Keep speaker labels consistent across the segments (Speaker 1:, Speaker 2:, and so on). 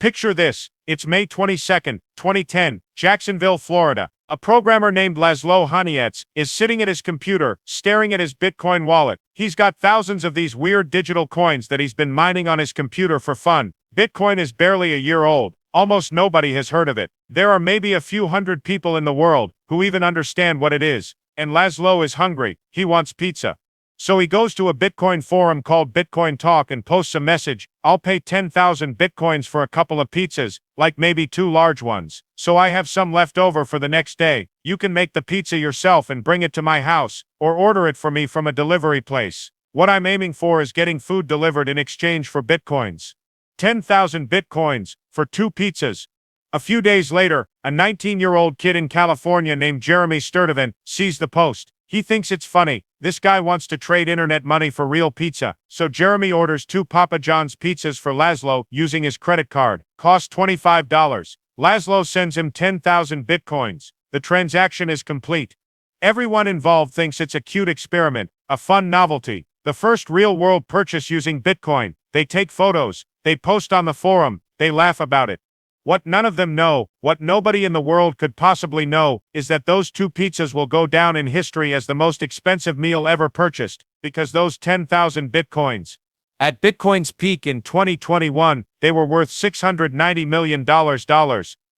Speaker 1: Picture this. It's May 22nd, 2010, Jacksonville, Florida. A programmer named Laszlo Hanyecz is sitting at his computer, staring at his Bitcoin wallet. He's got thousands of these weird digital coins that he's been mining on his computer for fun. Bitcoin is barely a year old. Almost nobody has heard of it. There are maybe a few hundred people in the world who even understand what it is. And Laszlo is hungry. He wants pizza. So he goes to a Bitcoin forum called Bitcoin Talk and posts a message. I'll pay 10,000 Bitcoins for a couple of pizzas, like maybe 2 large ones. So I have some left over for the next day. You can make the pizza yourself and bring it to my house, or order it for me from a delivery place. What I'm aiming for is getting food delivered in exchange for Bitcoins. 10,000 Bitcoins for 2 pizzas. A few days later, a 19-year-old kid in California named Jeremy Sturdivant sees the post. He thinks it's funny. This guy wants to trade internet money for real pizza. So Jeremy orders 2 Papa John's pizzas for Laszlo using his credit card. Cost $25. Laszlo sends him 10,000 Bitcoins. The transaction is complete. Everyone involved thinks it's a cute experiment, a fun novelty. The first real-world purchase using Bitcoin. They take photos. They post on the forum. They laugh about it. What none of them know, what nobody in the world could possibly know, is that those 2 pizzas will go down in history as the most expensive meal ever purchased, because those 10,000 Bitcoins. At Bitcoin's peak in 2021, they were worth $690 million.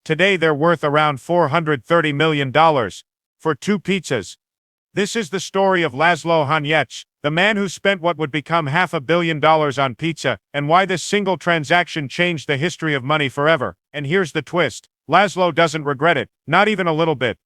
Speaker 1: Today they're worth around $430 million. For 2 pizzas. This is the story of Laszlo Hanyecz, the man who spent what would become $500 million on pizza, and why this single transaction changed the history of money forever. And here's the twist. Laszlo doesn't regret it, not even a little bit.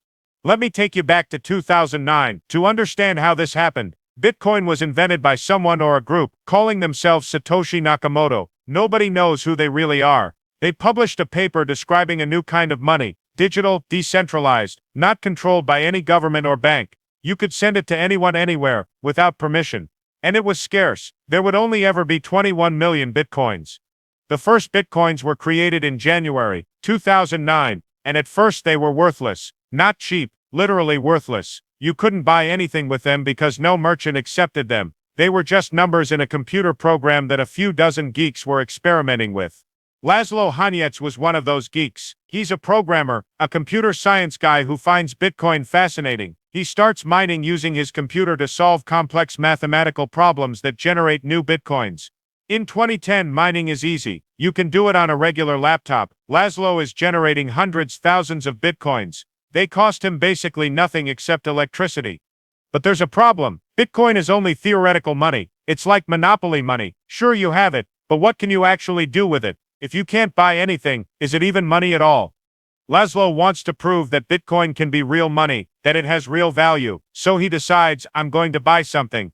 Speaker 1: Let me take you back to 2009 to understand how this happened. Bitcoin was invented by someone or a group calling themselves Satoshi Nakamoto. Nobody knows who they really are. They published a paper describing a new kind of money, digital, decentralized, not controlled by any government or bank. You could send it to anyone anywhere, without permission. And it was scarce. There would only ever be 21 million Bitcoins. The first Bitcoins were created in January 2009, and at first they were worthless. Not cheap, literally worthless. You couldn't buy anything with them because no merchant accepted them. They were just numbers in a computer program that a few dozen geeks were experimenting with. Laszlo Hanyecz was one of those geeks. He's a programmer, a computer science guy who finds Bitcoin fascinating. He starts mining using his computer to solve complex mathematical problems that generate new Bitcoins. In 2010, mining is easy. You can do it on a regular laptop. Laszlo is generating thousands of Bitcoins. They cost him basically nothing except electricity. But there's a problem. Bitcoin is only theoretical money. It's like monopoly money. Sure, you have it, but what can you actually do with it? If you can't buy anything, is it even money at all? Laszlo wants to prove that Bitcoin can be real money, that it has real value. So he decides, I'm going to buy something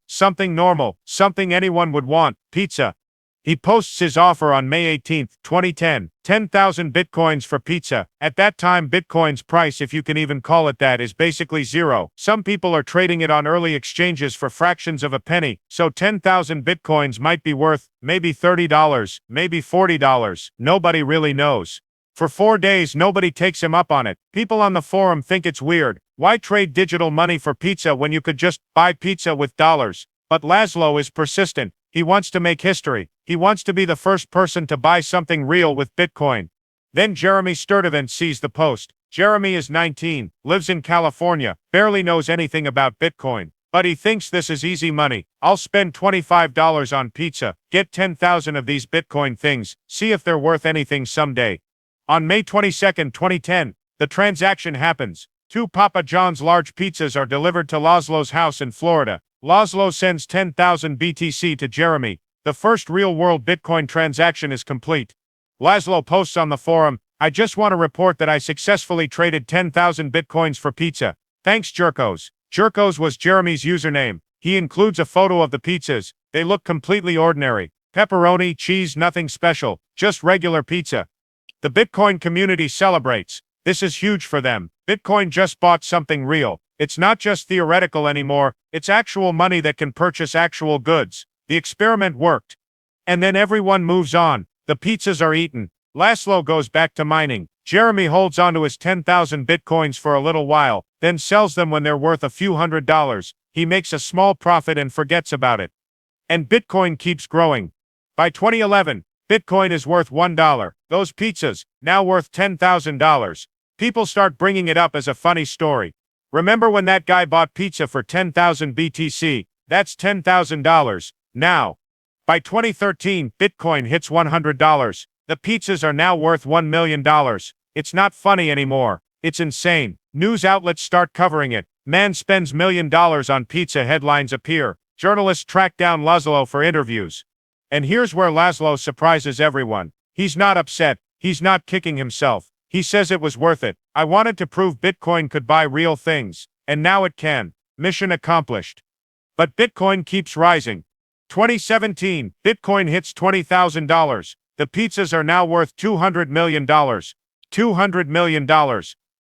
Speaker 1: normal, something anyone would want, pizza. He posts his offer on May 18, 2010, 10,000 Bitcoins for pizza. At that time, Bitcoin's price, if you can even call it that, is basically zero. Some people are trading it on early exchanges for fractions of a penny, so 10,000 Bitcoins might be worth maybe $30, maybe $40. Nobody really knows. For 4 days, nobody takes him up on it. People on the forum think it's weird. Why trade digital money for pizza when you could just buy pizza with dollars? But Laszlo is persistent. He wants to make history. He wants to be the first person to buy something real with Bitcoin. Then Jeremy Sturdivant sees the post. Jeremy is 19, lives in California, barely knows anything about Bitcoin. But he thinks this is easy money. I'll spend $25 on pizza, get 10,000 of these Bitcoin things, see if they're worth anything someday. On May 22, 2010, the transaction happens. 2 Papa John's large pizzas are delivered to Laszlo's house in Florida. Laszlo sends 10,000 BTC to Jeremy. The first real-world Bitcoin transaction is complete. Laszlo posts on the forum, I just want to report that I successfully traded 10,000 Bitcoins for pizza. Thanks, Jerkos. Jerkos was Jeremy's username. He includes a photo of the pizzas. They look completely ordinary. Pepperoni, cheese, nothing special. Just regular pizza. The Bitcoin community celebrates. This is huge for them. Bitcoin just bought something real. It's not just theoretical anymore, it's actual money that can purchase actual goods. The experiment worked. And then everyone moves on. The pizzas are eaten. Laszlo goes back to mining. Jeremy holds onto his 10,000 Bitcoins for a little while, then sells them when they're worth a few $100s. He makes a small profit and forgets about it. And Bitcoin keeps growing. By 2011, Bitcoin is worth $1. Those pizzas, now worth $10,000. People start bringing it up as a funny story. Remember when that guy bought pizza for 10,000 BTC? That's $10,000. Now, by 2013, Bitcoin hits $100. The pizzas are now worth $1 million. It's not funny anymore. It's insane. News outlets start covering it. Man spends $1 million on pizza, headlines appear. Journalists track down Laszlo for interviews. And here's where Laszlo surprises everyone. He's not upset. He's not kicking himself. He says it was worth it. I wanted to prove Bitcoin could buy real things. And now it can. Mission accomplished. But Bitcoin keeps rising. 2017, Bitcoin hits $20,000. The pizzas are now worth $200 million. $200 million.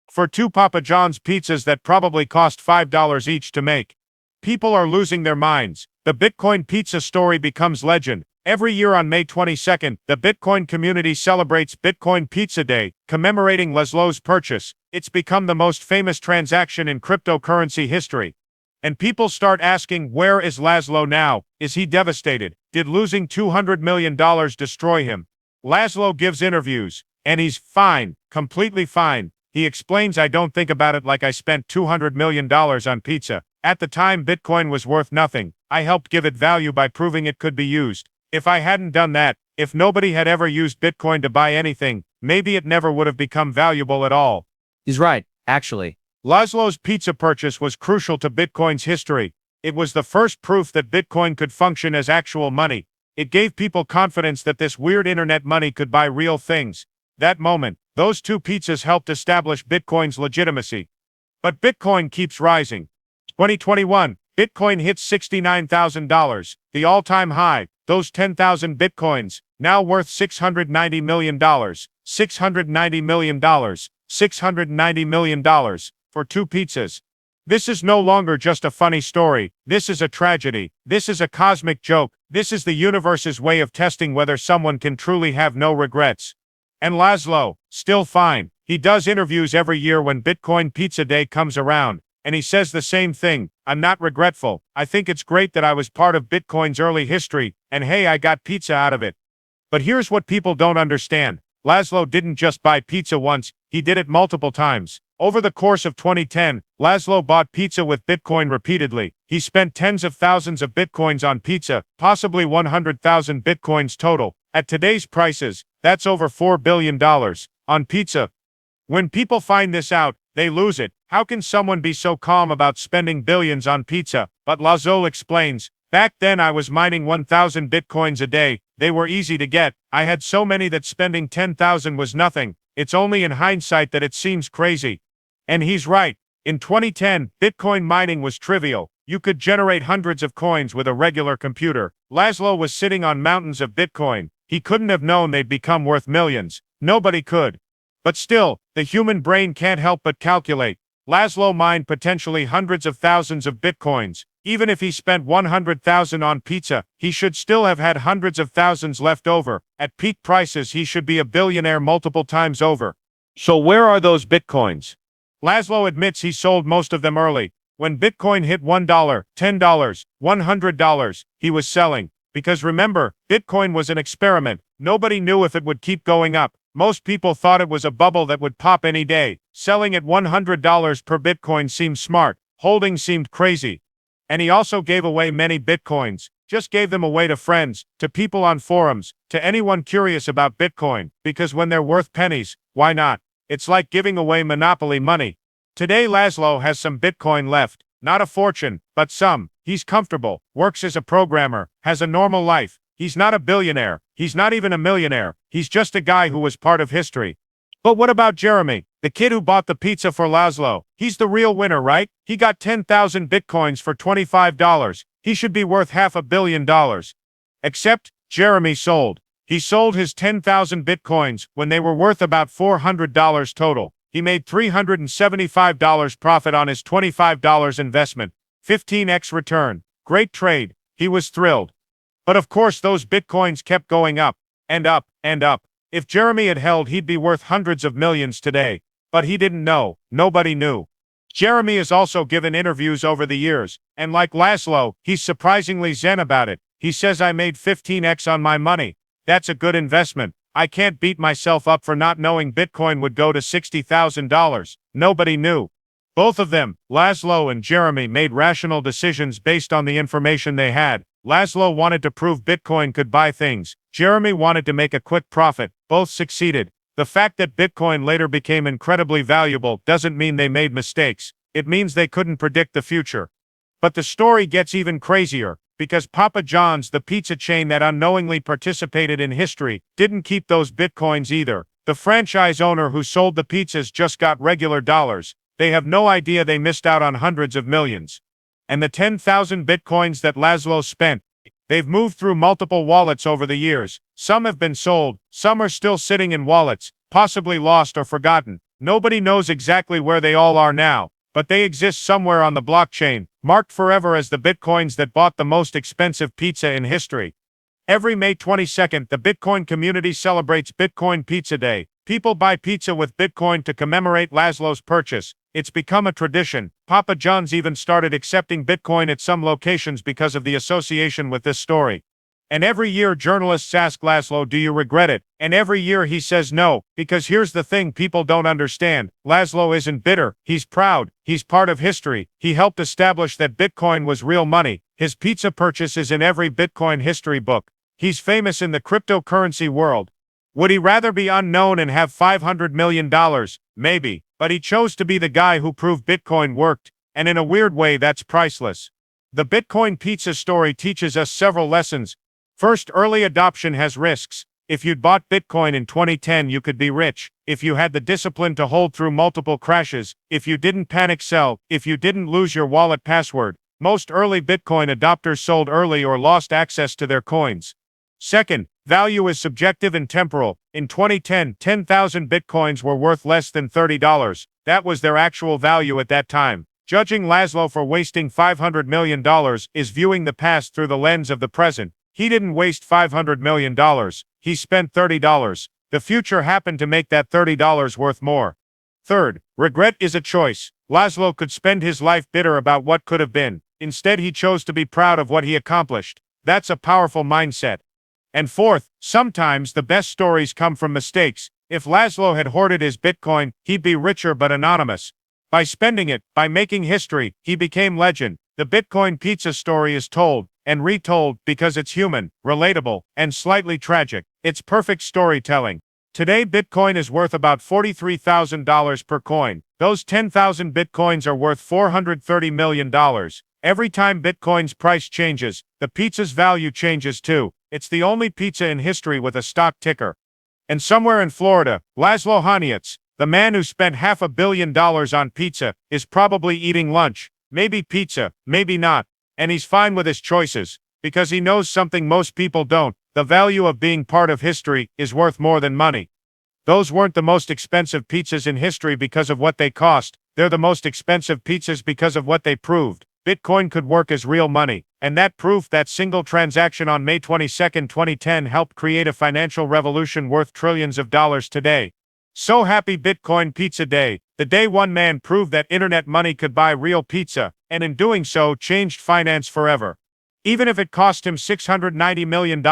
Speaker 1: For 2 Papa John's pizzas that probably cost $5 each to make. People are losing their minds. The Bitcoin pizza story becomes legend. Every year on May 22nd, the Bitcoin community celebrates Bitcoin Pizza Day, commemorating Laszlo's purchase. It's become the most famous transaction in cryptocurrency history. And people start asking, where is Laszlo now? Is he devastated? Did losing $200 million destroy him? Laszlo gives interviews, and he's fine, completely fine. He explains, I don't think about it like I spent $200 million on pizza. At the time Bitcoin was worth nothing. I helped give it value by proving it could be used. If I hadn't done that, if nobody had ever used Bitcoin to buy anything, maybe it never would have become valuable at all.
Speaker 2: He's right, actually.
Speaker 1: Laszlo's pizza purchase was crucial to Bitcoin's history. It was the first proof that Bitcoin could function as actual money. It gave people confidence that this weird internet money could buy real things. That moment, those 2 pizzas helped establish Bitcoin's legitimacy. But Bitcoin keeps rising. 2021, Bitcoin hits $69,000, the all-time high. Those 10,000 Bitcoins, now worth $690 million. $690 million. $690 million. For 2 pizzas. This is no longer just a funny story. This is a tragedy. This is a cosmic joke. This is the universe's way of testing whether someone can truly have no regrets. And Laszlo, still fine. He does interviews every year when Bitcoin Pizza Day comes around, and he says the same thing. I'm not regretful. I think it's great that I was part of Bitcoin's early history, and hey, I got pizza out of it. But here's what people don't understand. Laszlo didn't just buy pizza once, he did it multiple times. Over the course of 2010, Laszlo bought pizza with Bitcoin repeatedly. He spent tens of thousands of Bitcoins on pizza, possibly 100,000 Bitcoins total. At today's prices, that's over $4 billion on pizza. When people find this out, they lose it. How can someone be so calm about spending billions on pizza? But Laszlo explains, back then I was mining 1,000 Bitcoins a day. They were easy to get. I had so many that spending 10,000 was nothing. It's only in hindsight that it seems crazy. And he's right. In 2010, Bitcoin mining was trivial. You could generate hundreds of coins with a regular computer. Laszlo was sitting on mountains of Bitcoin. He couldn't have known they'd become worth millions. Nobody could. But still, the human brain can't help but calculate. Laszlo mined potentially hundreds of thousands of Bitcoins. Even if he spent 100,000 on pizza, he should still have had hundreds of thousands left over. At peak prices, he should be a billionaire multiple times over. So where are those Bitcoins? Laszlo admits he sold most of them early. When Bitcoin hit $1, $10, $100, he was selling. Because remember, Bitcoin was an experiment. Nobody knew if it would keep going up. Most people thought it was a bubble that would pop any day. Selling at $100 per Bitcoin seemed smart. Holding seemed crazy. And he also gave away many Bitcoins. Just gave them away to friends, to people on forums, to anyone curious about Bitcoin. Because when they're worth pennies, why not? It's like giving away monopoly money. Today Laszlo has some Bitcoin left. Not a fortune, but some. He's comfortable, works as a programmer, has a normal life. He's not a billionaire. He's not even a millionaire. He's just a guy who was part of history. But what about Jeremy, the kid who bought the pizza for Laszlo? He's the real winner, right? He got 10,000 Bitcoins for $25. He should be worth $500 million. Except, Jeremy sold. He sold his 10,000 Bitcoins when they were worth about $400 total. He made $375 profit on his $25 investment. 15x return. Great trade. He was thrilled. But of course those Bitcoins kept going up, and up, and up. If Jeremy had held, he'd be worth hundreds of millions today. But he didn't know. Nobody knew. Jeremy has also given interviews over the years, and like Laszlo, he's surprisingly zen about it. He says I made 15x on my money. That's a good investment. I can't beat myself up for not knowing Bitcoin would go to $60,000. Nobody knew. Both of them, Laszlo and Jeremy, made rational decisions based on the information they had. Laszlo wanted to prove Bitcoin could buy things. Jeremy wanted to make a quick profit. Both succeeded. The fact that Bitcoin later became incredibly valuable doesn't mean they made mistakes. It means they couldn't predict the future. But the story gets even crazier, because Papa John's, the pizza chain that unknowingly participated in history, didn't keep those Bitcoins either. The franchise owner who sold the pizzas just got regular dollars. They have no idea they missed out on hundreds of millions. And the 10,000 Bitcoins that Laszlo spent, they've moved through multiple wallets over the years. Some have been sold, some are still sitting in wallets, possibly lost or forgotten. Nobody knows exactly where they all are now, but they exist somewhere on the blockchain, marked forever as the Bitcoins that bought the most expensive pizza in history. Every May 22nd, the Bitcoin community celebrates Bitcoin Pizza Day. People buy pizza with Bitcoin to commemorate Laszlo's purchase. It's become a tradition. Papa John's even started accepting Bitcoin at some locations because of the association with this story. And every year journalists ask Laszlo, "Do you regret it?" And every year he says no, because here's the thing people don't understand. Laszlo isn't bitter, he's proud, he's part of history. He helped establish that Bitcoin was real money. His pizza purchase is in every Bitcoin history book. He's famous in the cryptocurrency world. Would he rather be unknown and have $500 million? Maybe. But he chose to be the guy who proved Bitcoin worked, and in a weird way that's priceless. The Bitcoin pizza story teaches us several lessons. First, early adoption has risks. If you'd bought Bitcoin in 2010, you could be rich. If you had the discipline to hold through multiple crashes, if you didn't panic sell, if you didn't lose your wallet password. Most early Bitcoin adopters sold early or lost access to their coins. Second, value is subjective and temporal. In 2010, 10,000 Bitcoins were worth less than $30. That was their actual value at that time. Judging Laszlo for wasting $500 million is viewing the past through the lens of the present. He didn't waste $500 million. He spent $30. The future happened to make that $30 worth more. Third, regret is a choice. Laszlo could spend his life bitter about what could have been. Instead, he chose to be proud of what he accomplished. That's a powerful mindset. And fourth, sometimes the best stories come from mistakes. If Laszlo had hoarded his Bitcoin, he'd be richer but anonymous. By spending it, by making history, he became legend. The Bitcoin pizza story is told, and retold, because it's human, relatable, and slightly tragic. It's perfect storytelling. Today Bitcoin is worth about $43,000 per coin. Those 10,000 Bitcoins are worth $430 million. Every time Bitcoin's price changes, the pizza's value changes too. It's the only pizza in history with a stock ticker. And somewhere in Florida, Laszlo Hanyecz, the man who spent $500 million on pizza, is probably eating lunch. Maybe pizza, maybe not. And he's fine with his choices, because he knows something most people don't. The value of being part of history is worth more than money. Those weren't the most expensive pizzas in history because of what they cost. They're the most expensive pizzas because of what they proved. Bitcoin could work as real money, and that proof, that single transaction on May 22, 2010, helped create a financial revolution worth trillions of dollars today. So happy Bitcoin Pizza Day, the day one man proved that internet money could buy real pizza, and in doing so changed finance forever. Even if it cost him $690 million,